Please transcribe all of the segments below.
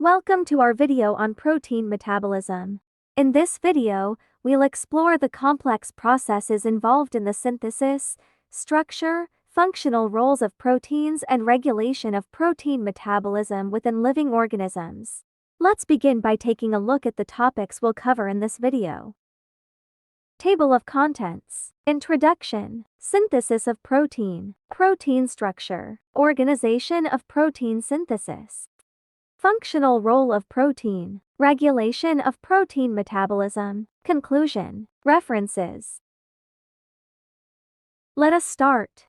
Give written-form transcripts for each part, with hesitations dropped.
Welcome to our video on protein metabolism. In this video, we'll explore the complex processes involved in the synthesis, structure, functional roles of proteins and regulation of protein metabolism within living organisms. Let's begin by taking a look at the topics we'll cover in this video. Table of Contents. Introduction. Synthesis of protein. Protein structure. Organization of protein synthesis. Functional role of protein. Regulation of protein metabolism. Conclusion. References. Let us start.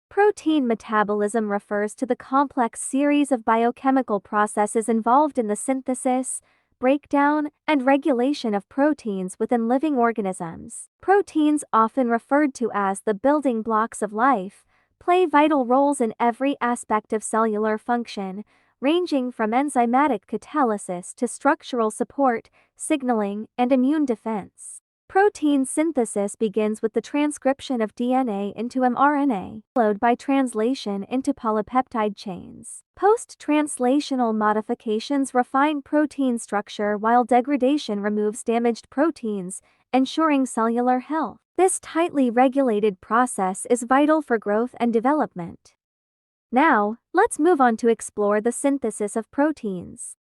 Protein metabolism refers to the complex series of biochemical processes involved in the synthesis, breakdown, and regulation of proteins within living organisms. Proteins, often referred to as the building blocks of life, play vital roles in every aspect of cellular function, ranging from enzymatic catalysis to structural support, signaling, and immune defense. Protein synthesis begins with the transcription of DNA into mRNA, followed by translation into polypeptide chains. Post-translational modifications refine protein structure while degradation removes damaged proteins, ensuring cellular health. This tightly regulated process is vital for growth and development. Now, let's move on to explore the synthesis of proteins.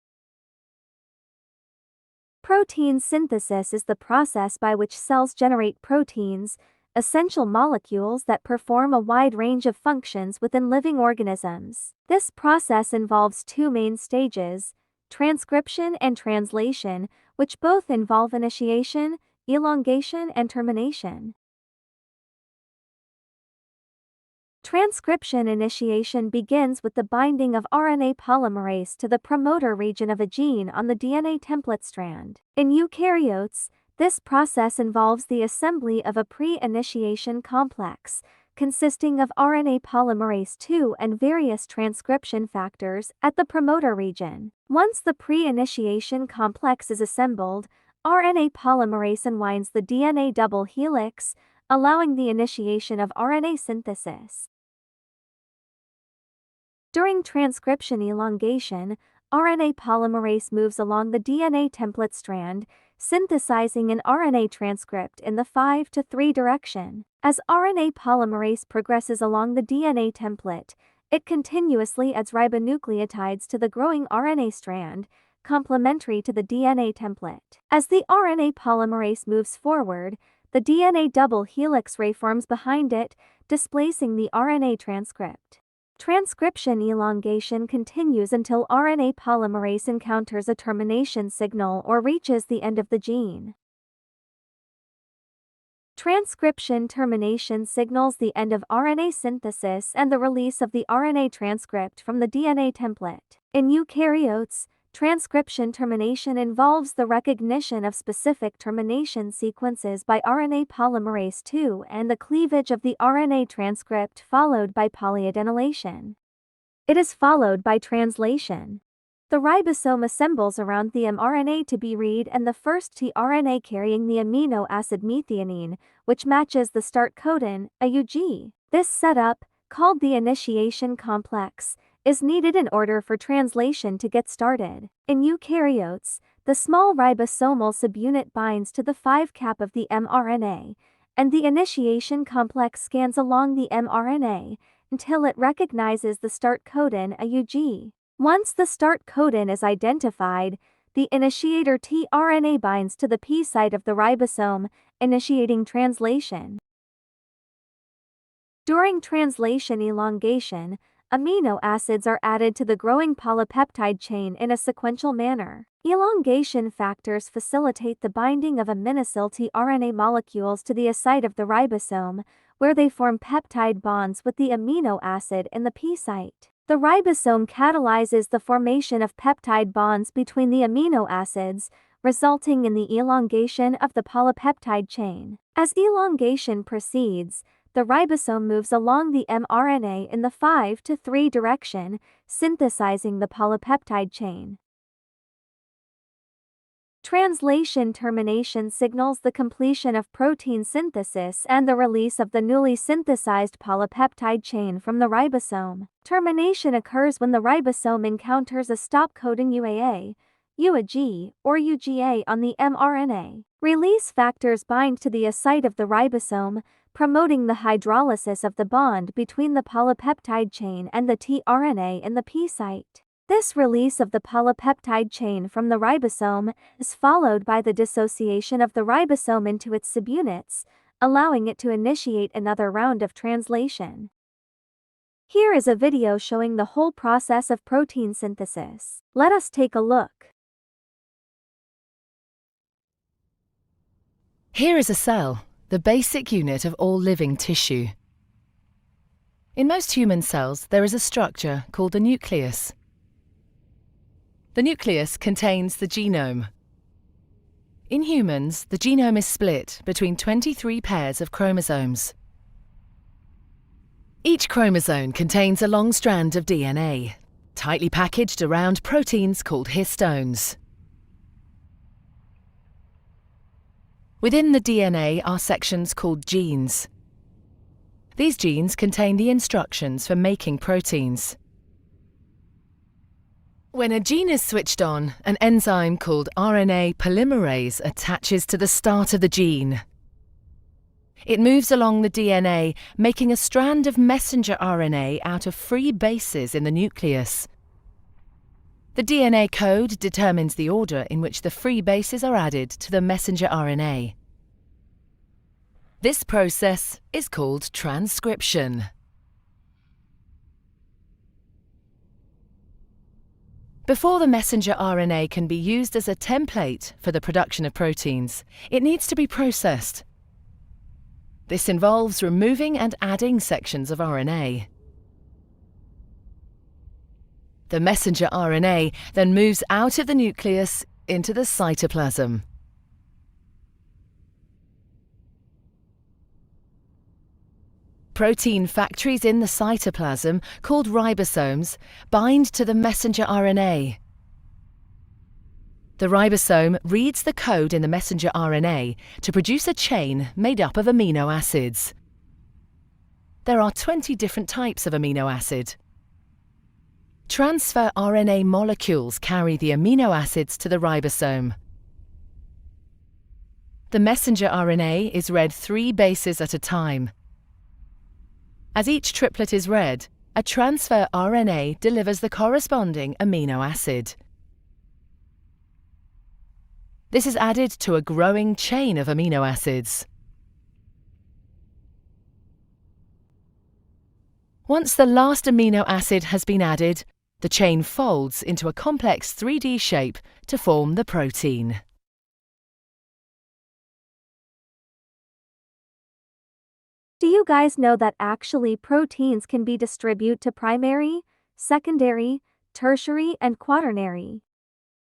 Protein synthesis is the process by which cells generate proteins, essential molecules that perform a wide range of functions within living organisms. This process involves two main stages, transcription and translation, which both involve initiation, elongation, and termination. Transcription initiation begins with the binding of RNA polymerase to the promoter region of a gene on the DNA template strand. In eukaryotes, this process involves the assembly of a pre-initiation complex, consisting of RNA polymerase II and various transcription factors at the promoter region. Once the pre-initiation complex is assembled, RNA polymerase unwinds the DNA double helix, allowing the initiation of RNA synthesis. During transcription elongation, RNA polymerase moves along the DNA template strand, synthesizing an RNA transcript in the 5-3 direction. As RNA polymerase progresses along the DNA template, it continuously adds ribonucleotides to the growing RNA strand, complementary to the DNA template. As the RNA polymerase moves forward, the DNA double helix ray forms behind it, displacing the RNA transcript. Transcription elongation continues until RNA polymerase encounters a termination signal or reaches the end of the gene. Transcription termination signals the end of RNA synthesis and the release of the RNA transcript from the DNA template. In eukaryotes, transcription termination involves the recognition of specific termination sequences by RNA polymerase II and the cleavage of the RNA transcript followed by polyadenylation. It is followed by translation. The ribosome assembles around the mRNA to be read and the first tRNA carrying the amino acid methionine, which matches the start codon, AUG. This setup, called the initiation complex, is needed in order for translation to get started. In eukaryotes, the small ribosomal subunit binds to the 5' of the mRNA, and the initiation complex scans along the mRNA until it recognizes the start codon AUG. Once the start codon is identified, the initiator tRNA binds to the P site of the ribosome, initiating translation. During translation elongation, amino acids are added to the growing polypeptide chain in a sequential manner. Elongation factors facilitate the binding of aminosyl tRNA molecules to the A site of the ribosome, where they form peptide bonds with the amino acid in the P site. The ribosome catalyzes the formation of peptide bonds between the amino acids, resulting in the elongation of the polypeptide chain. As elongation proceeds, the ribosome moves along the mRNA in the 5-3 direction, synthesizing the polypeptide chain. Translation termination signals the completion of protein synthesis and the release of the newly synthesized polypeptide chain from the ribosome. Termination occurs when the ribosome encounters a stop coding UAA, UAG, or UGA on the mRNA. Release factors bind to the A site of the ribosome, promoting the hydrolysis of the bond between the polypeptide chain and the tRNA in the P site. This release of the polypeptide chain from the ribosome is followed by the dissociation of the ribosome into its subunits, allowing it to initiate another round of translation. Here is a video showing the whole process of protein synthesis. Let us take a look. Here is a cell, the basic unit of all living tissue. In most human cells, there is a structure called the nucleus. The nucleus contains the genome. In humans, the genome is split between 23 pairs of chromosomes. Each chromosome contains a long strand of DNA, tightly packaged around proteins called histones. Within the DNA are sections called genes. These genes contain the instructions for making proteins. When a gene is switched on, an enzyme called RNA polymerase attaches to the start of the gene. It moves along the DNA, making a strand of messenger RNA out of free bases in the nucleus. The DNA code determines the order in which the free bases are added to the messenger RNA. This process is called transcription. Before the messenger RNA can be used as a template for the production of proteins, it needs to be processed. This involves removing and adding sections of RNA. The messenger RNA then moves out of the nucleus into the cytoplasm. Protein factories in the cytoplasm, called ribosomes, bind to the messenger RNA. The ribosome reads the code in the messenger RNA to produce a chain made up of amino acids. There are 20 different types of amino acid. Transfer RNA molecules carry the amino acids to the ribosome. The messenger RNA is read 3 bases at a time. As each triplet is read, a transfer RNA delivers the corresponding amino acid. This is added to a growing chain of amino acids. Once the last amino acid has been added, the chain folds into a complex 3D shape to form the protein. Do you guys know that actually proteins can be distributed to primary, secondary, tertiary, and quaternary?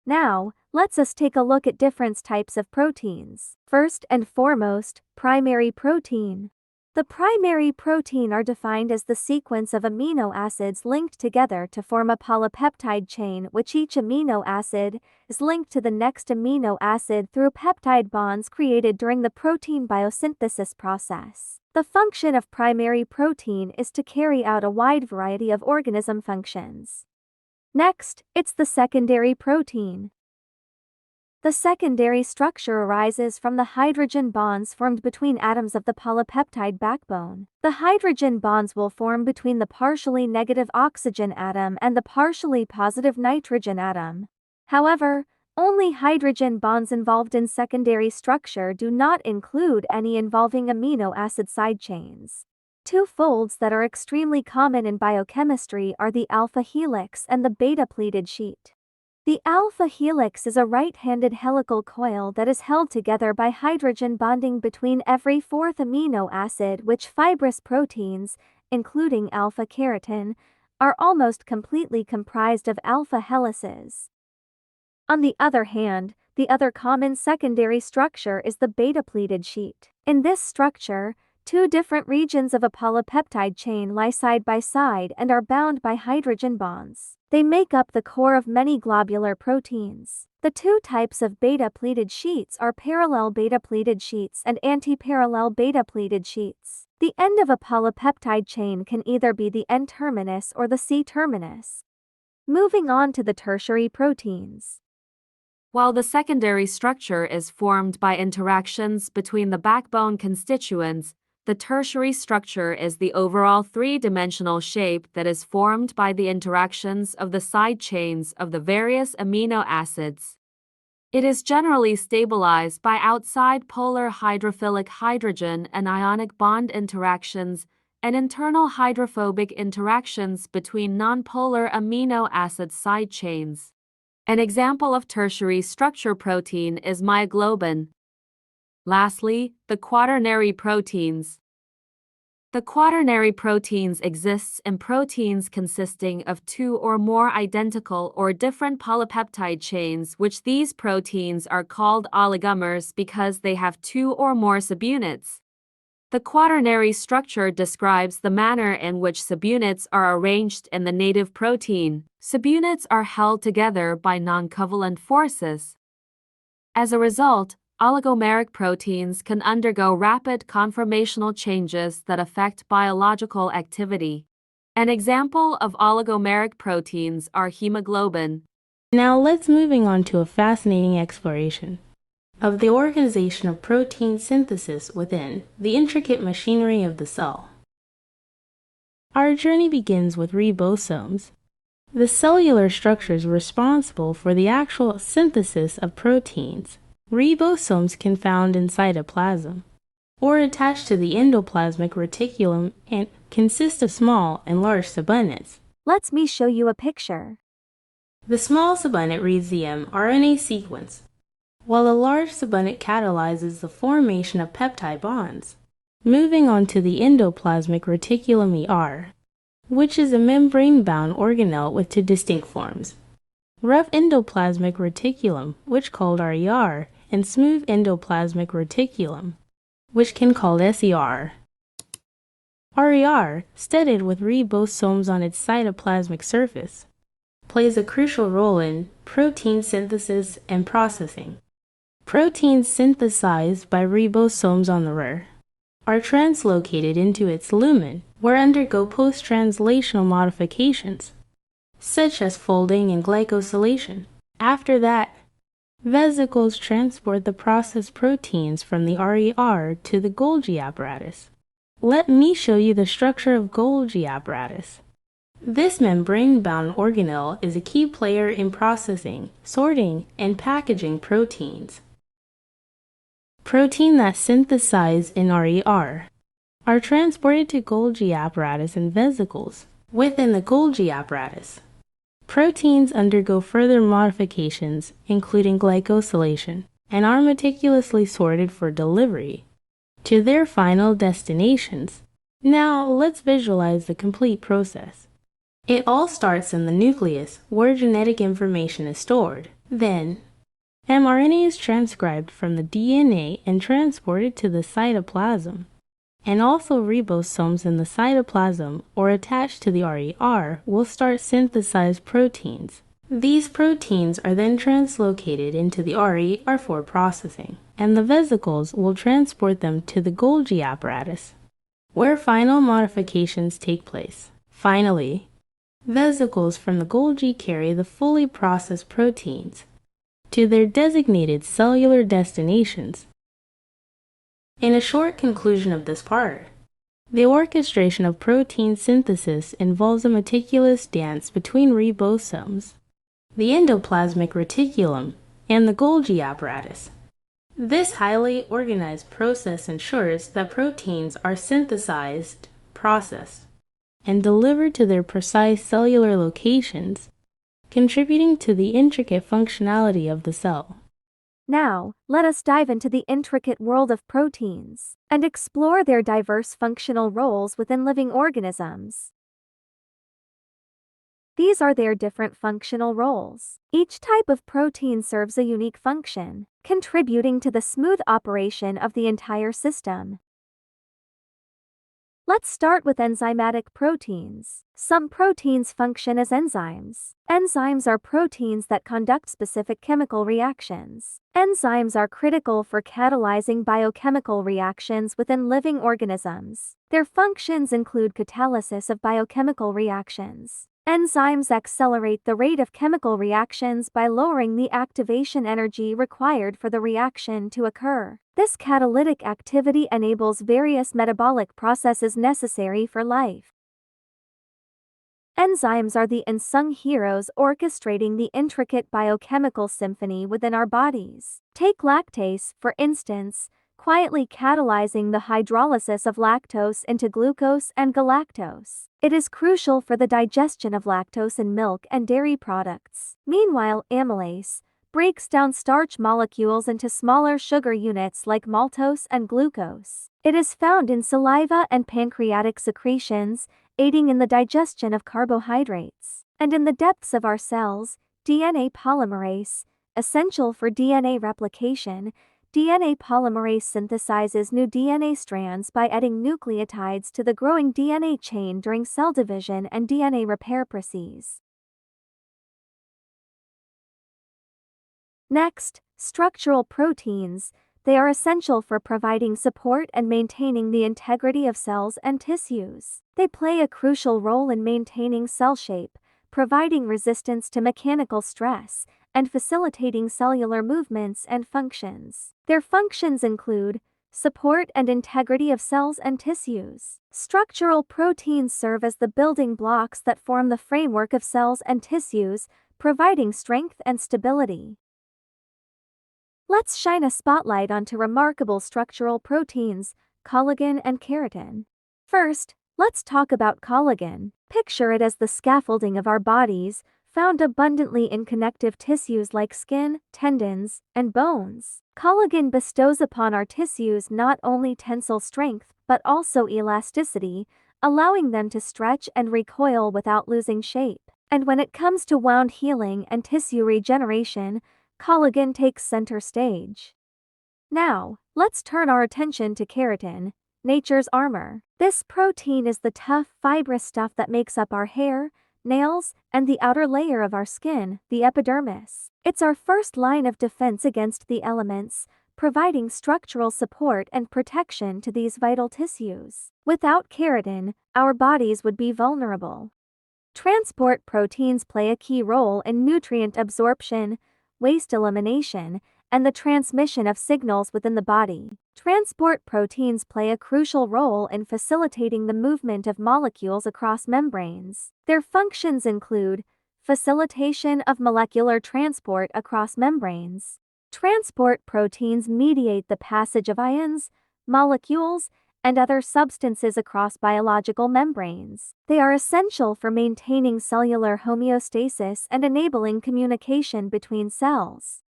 Now, let's us take a look at different types of proteins. First and foremost, primary protein. The primary protein are defined as the sequence of amino acids linked together to form a polypeptide chain, which each amino acid is linked to the next amino acid through peptide bonds created during the protein biosynthesis process. The function of primary protein is to carry out a wide variety of organism functions. Next, it's the secondary protein. The secondary structure arises from the hydrogen bonds formed between atoms of the polypeptide backbone. The hydrogen bonds will form between the partially negative oxygen atom and the partially positive nitrogen atom. However, only hydrogen bonds involved in secondary structure do not include any involving amino acid side chains. 2 folds that are extremely common in biochemistry are the alpha helix and the beta pleated sheet. The alpha helix is a right-handed helical coil that is held together by hydrogen bonding between every 4th amino acid, which fibrous proteins, including alpha-keratin, are almost completely comprised of alpha helices. On the other hand, the other common secondary structure is the beta pleated sheet. In this structure, Two different regions of a polypeptide chain lie side by side and are bound by hydrogen bonds. They make up the core of many globular proteins. The two types of beta-pleated sheets are parallel beta-pleated sheets and antiparallel beta-pleated sheets. The end of a polypeptide chain can either be the N-terminus or the C-terminus. Moving on to the tertiary proteins. While the secondary structure is formed by interactions between the backbone constituents, the tertiary structure is the overall three-dimensional shape that is formed by the interactions of the side chains of the various amino acids. It is generally stabilized by outside polar hydrophilic hydrogen and ionic bond interactions and internal hydrophobic interactions between nonpolar amino acid side chains. An example of tertiary structure protein is myoglobin. Lastly, the quaternary proteins. The quaternary proteins exists in proteins consisting of two or more identical or different polypeptide chains, which these proteins are called oligomers because they have two or more subunits. The quaternary structure describes the manner in which subunits are arranged in the native protein. Subunits are held together by non-covalent forces. As a result, oligomeric proteins can undergo rapid conformational changes that affect biological activity. An example of oligomeric proteins are hemoglobin. Now let's moving on to a fascinating exploration of the organization of protein synthesis within the intricate machinery of the cell. Our journey begins with ribosomes, the cellular structures responsible for the actual synthesis of proteins. Ribosomes can be found in cytoplasm, or attached to the endoplasmic reticulum and consist of small and large subunits. Let me show you a picture. The small subunit reads the mRNA sequence, while the large subunit catalyzes the formation of peptide bonds. Moving on to the endoplasmic reticulum ER, which is a membrane-bound organelle with two distinct forms: rough endoplasmic reticulum, which called RER, and smooth endoplasmic reticulum, which can called SER. RER, studded with ribosomes on its cytoplasmic surface, plays a crucial role in protein synthesis and processing. Proteins synthesized by ribosomes on the RER are translocated into its lumen, where undergo post-translational modifications, such as folding and glycosylation. After that, vesicles transport the processed proteins from the RER to the Golgi apparatus. Let me show you the structure of Golgi apparatus. This membrane-bound organelle is a key player in processing, sorting, and packaging proteins. Protein that synthesized in RER are transported to Golgi apparatus in vesicles. Within the Golgi apparatus, proteins undergo further modifications, including glycosylation, and are meticulously sorted for delivery to their final destinations. Now, let's visualize the complete process. It all starts in the nucleus, where genetic information is stored. Then, mRNA is transcribed from the DNA and transported to the cytoplasm, and also ribosomes in the cytoplasm or attached to the RER will start synthesized proteins. These proteins are then translocated into the RER for processing, and the vesicles will transport them to the Golgi apparatus, where final modifications take place. Finally, vesicles from the Golgi carry the fully processed proteins to their designated cellular destinations. In a short conclusion of this part, the orchestration of protein synthesis involves a meticulous dance between ribosomes, the endoplasmic reticulum, and the Golgi apparatus. This highly organized process ensures that proteins are synthesized, processed, and delivered to their precise cellular locations, contributing to the intricate functionality of the cell. Now, let us dive into the intricate world of proteins and explore their diverse functional roles within living organisms. These are their different functional roles. Each type of protein serves a unique function, contributing to the smooth operation of the entire system. Let's start with enzymatic proteins. Some proteins function as enzymes. Enzymes are proteins that conduct specific chemical reactions. Enzymes are critical for catalyzing biochemical reactions within living organisms. Their functions include catalysis of biochemical reactions. Enzymes accelerate the rate of chemical reactions by lowering the activation energy required for the reaction to occur. This catalytic activity enables various metabolic processes necessary for life. Enzymes are the unsung heroes orchestrating the intricate biochemical symphony within our bodies. Take lactase, for instance, quietly catalyzing the hydrolysis of lactose into glucose and galactose. It is crucial for the digestion of lactose in milk and dairy products. Meanwhile, amylase breaks down starch molecules into smaller sugar units like maltose and glucose. It is found in saliva and pancreatic secretions, aiding in the digestion of carbohydrates. And in the depths of our cells, DNA polymerase, essential for DNA replication, DNA polymerase synthesizes new DNA strands by adding nucleotides to the growing DNA chain during cell division and DNA repair processes. Next, structural proteins. They are essential for providing support and maintaining the integrity of cells and tissues. They play a crucial role in maintaining cell shape, providing resistance to mechanical stress, and facilitating cellular movements and functions. Their functions include support and integrity of cells and tissues. Structural proteins serve as the building blocks that form the framework of cells and tissues, providing strength and stability. Let's shine a spotlight onto remarkable structural proteins, collagen and keratin. First, let's talk about collagen. Picture it as the scaffolding of our bodies, found abundantly in connective tissues like skin, tendons, and bones. Collagen bestows upon our tissues not only tensile strength but also elasticity, allowing them to stretch and recoil without losing shape. And when it comes to wound healing and tissue regeneration, collagen takes center stage. Now, let's turn our attention to keratin, nature's armor. This protein is the tough, fibrous stuff that makes up our hair, nails, and the outer layer of our skin, the epidermis. It's our first line of defense against the elements, providing structural support and protection to these vital tissues. Without keratin, our bodies would be vulnerable. Transport proteins play a key role in nutrient absorption, waste elimination, and the transmission of signals within the body. Transport proteins play a crucial role in facilitating the movement of molecules across membranes. Their functions include facilitation of molecular transport across membranes. Transport proteins mediate the passage of ions, molecules, and other substances across biological membranes. They are essential for maintaining cellular homeostasis and enabling communication between cells.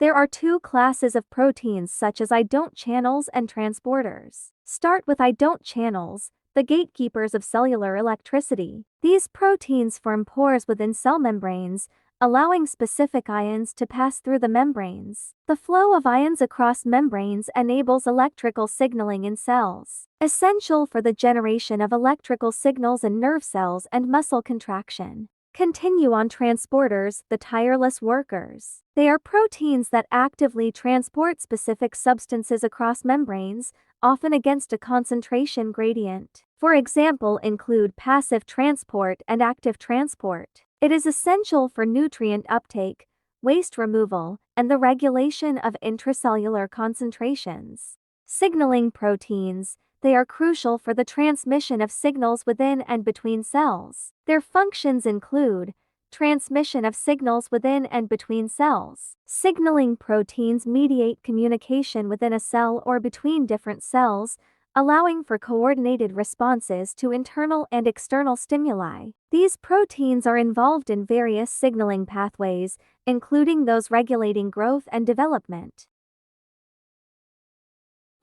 There are two classes of proteins such as I-don't channels and transporters. Start with I-don't channels, the gatekeepers of cellular electricity. These proteins form pores within cell membranes, allowing specific ions to pass through the membranes. The flow of ions across membranes enables electrical signaling in cells, essential for the generation of electrical signals in nerve cells and muscle contraction. Continue on transporters, the tireless workers. They are proteins that actively transport specific substances across membranes, often against a concentration gradient. For example, include passive transport and active transport. It is essential for nutrient uptake, waste removal, and the regulation of intracellular concentrations. Signaling proteins. They are crucial for the transmission of signals within and between cells. Their functions include transmission of signals within and between cells. Signaling proteins mediate communication within a cell or between different cells, allowing for coordinated responses to internal and external stimuli. These proteins are involved in various signaling pathways, including those regulating growth and development.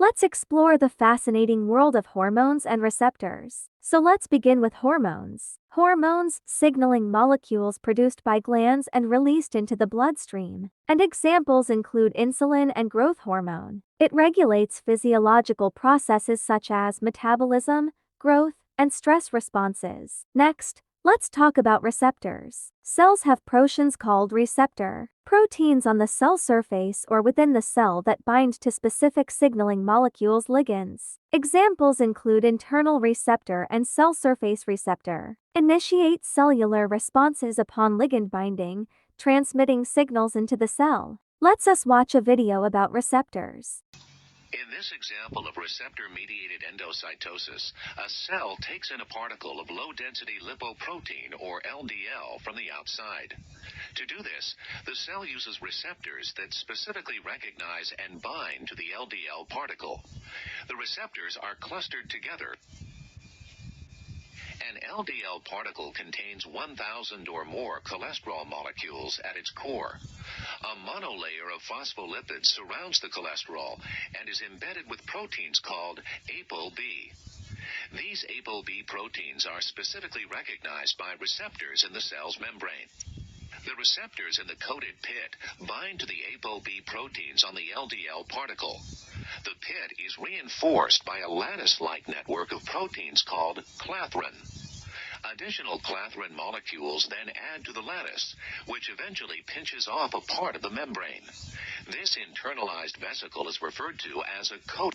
Let's explore the fascinating world of hormones and receptors. So let's begin with hormones. Hormones, signaling molecules produced by glands and released into the bloodstream. And examples include insulin and growth hormone. It regulates physiological processes such as metabolism, growth, and stress responses. Next, let's talk about receptors. Cells have proteins called receptor, proteins on the cell surface or within the cell that bind to specific signaling molecules ligands. Examples include internal receptor and cell surface receptor. Initiate cellular responses upon ligand binding, transmitting signals into the cell. Let's watch a video about receptors. In this example of receptor-mediated endocytosis, a cell takes in a particle of low-density lipoprotein, or LDL, from the outside. To do this, the cell uses receptors that specifically recognize and bind to the LDL particle. The receptors are clustered together. An LDL particle contains 1,000 or more cholesterol molecules at its core. A monolayer of phospholipids surrounds the cholesterol and is embedded with proteins called ApoB. These ApoB proteins are specifically recognized by receptors in the cell's membrane. The receptors in the coated pit bind to the ApoB proteins on the LDL particle. The pit is reinforced by a lattice-like network of proteins called clathrin. Additional clathrin molecules then add to the lattice, which eventually pinches off a part of the membrane. This internalized vesicle is referred to as a coat.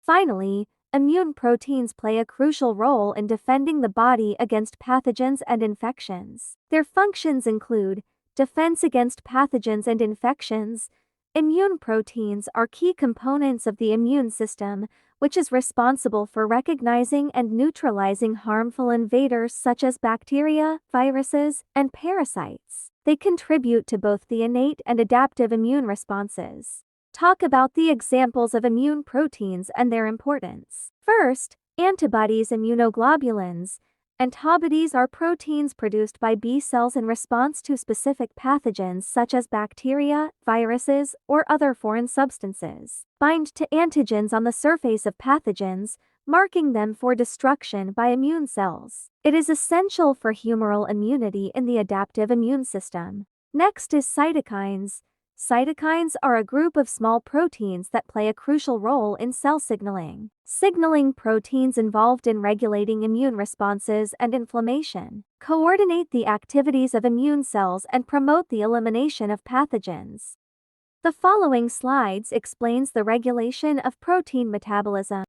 Finally, immune proteins play a crucial role in defending the body against pathogens and infections. Their functions include defense against pathogens and infections. Immune proteins are key components of the immune system, which is responsible for recognizing and neutralizing harmful invaders such as bacteria, viruses, and parasites. They contribute to both the innate and adaptive immune responses. Talk about the examples of immune proteins and their importance. First, antibodies. Immunoglobulins. Antibodies are proteins produced by B cells in response to specific pathogens such as bacteria, viruses, or other foreign substances. Bind to antigens on the surface of pathogens, marking them for destruction by immune cells. It is essential for humoral immunity in the adaptive immune system. Next is cytokines. Cytokines are a group of small proteins that play a crucial role in cell signaling. Signaling proteins involved in regulating immune responses and inflammation, coordinate the activities of immune cells and promote the elimination of pathogens. The following slides explains the regulation of protein metabolism.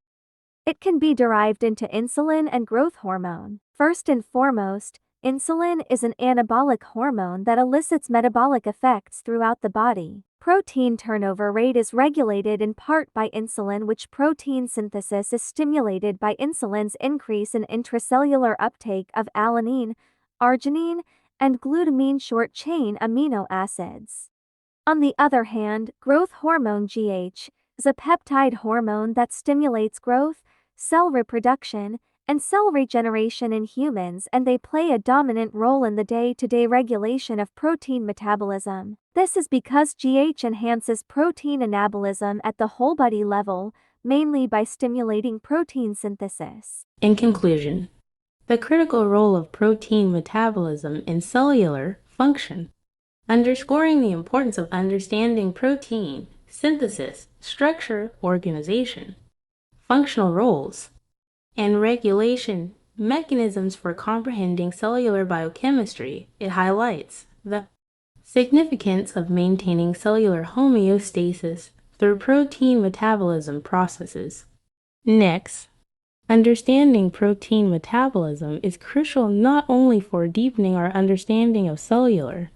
It can be derived into insulin and growth hormone. First and foremost, insulin is an anabolic hormone that elicits metabolic effects throughout the body. Protein turnover rate is regulated in part by insulin, which protein synthesis is stimulated by insulin's increase in intracellular uptake of alanine, arginine, and glutamine short-chain amino acids. On the other hand, growth hormone GH is a peptide hormone that stimulates growth, cell reproduction, and cell regeneration in humans, and they play a dominant role in the day-to-day regulation of protein metabolism. This is because GH enhances protein anabolism at the whole body level, mainly by stimulating protein synthesis. In conclusion, the critical role of protein metabolism in cellular function, underscoring the importance of understanding protein synthesis, structure, organization, functional roles, and regulation mechanisms for comprehending cellular biochemistry. It highlights the significance of maintaining cellular homeostasis through protein metabolism processes. Next, understanding protein metabolism is crucial not only for deepening our understanding of cellular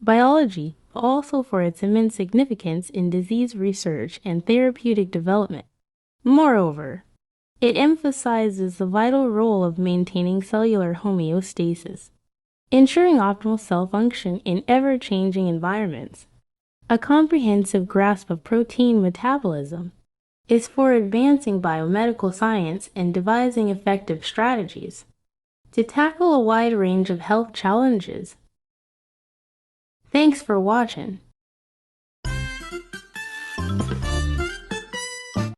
biology, but also for its immense significance in disease research and therapeutic development. Moreover, it emphasizes the vital role of maintaining cellular homeostasis, ensuring optimal cell function in ever-changing environments. A comprehensive grasp of protein metabolism is for advancing biomedical science and devising effective strategies to tackle a wide range of health challenges. Thanks for watching.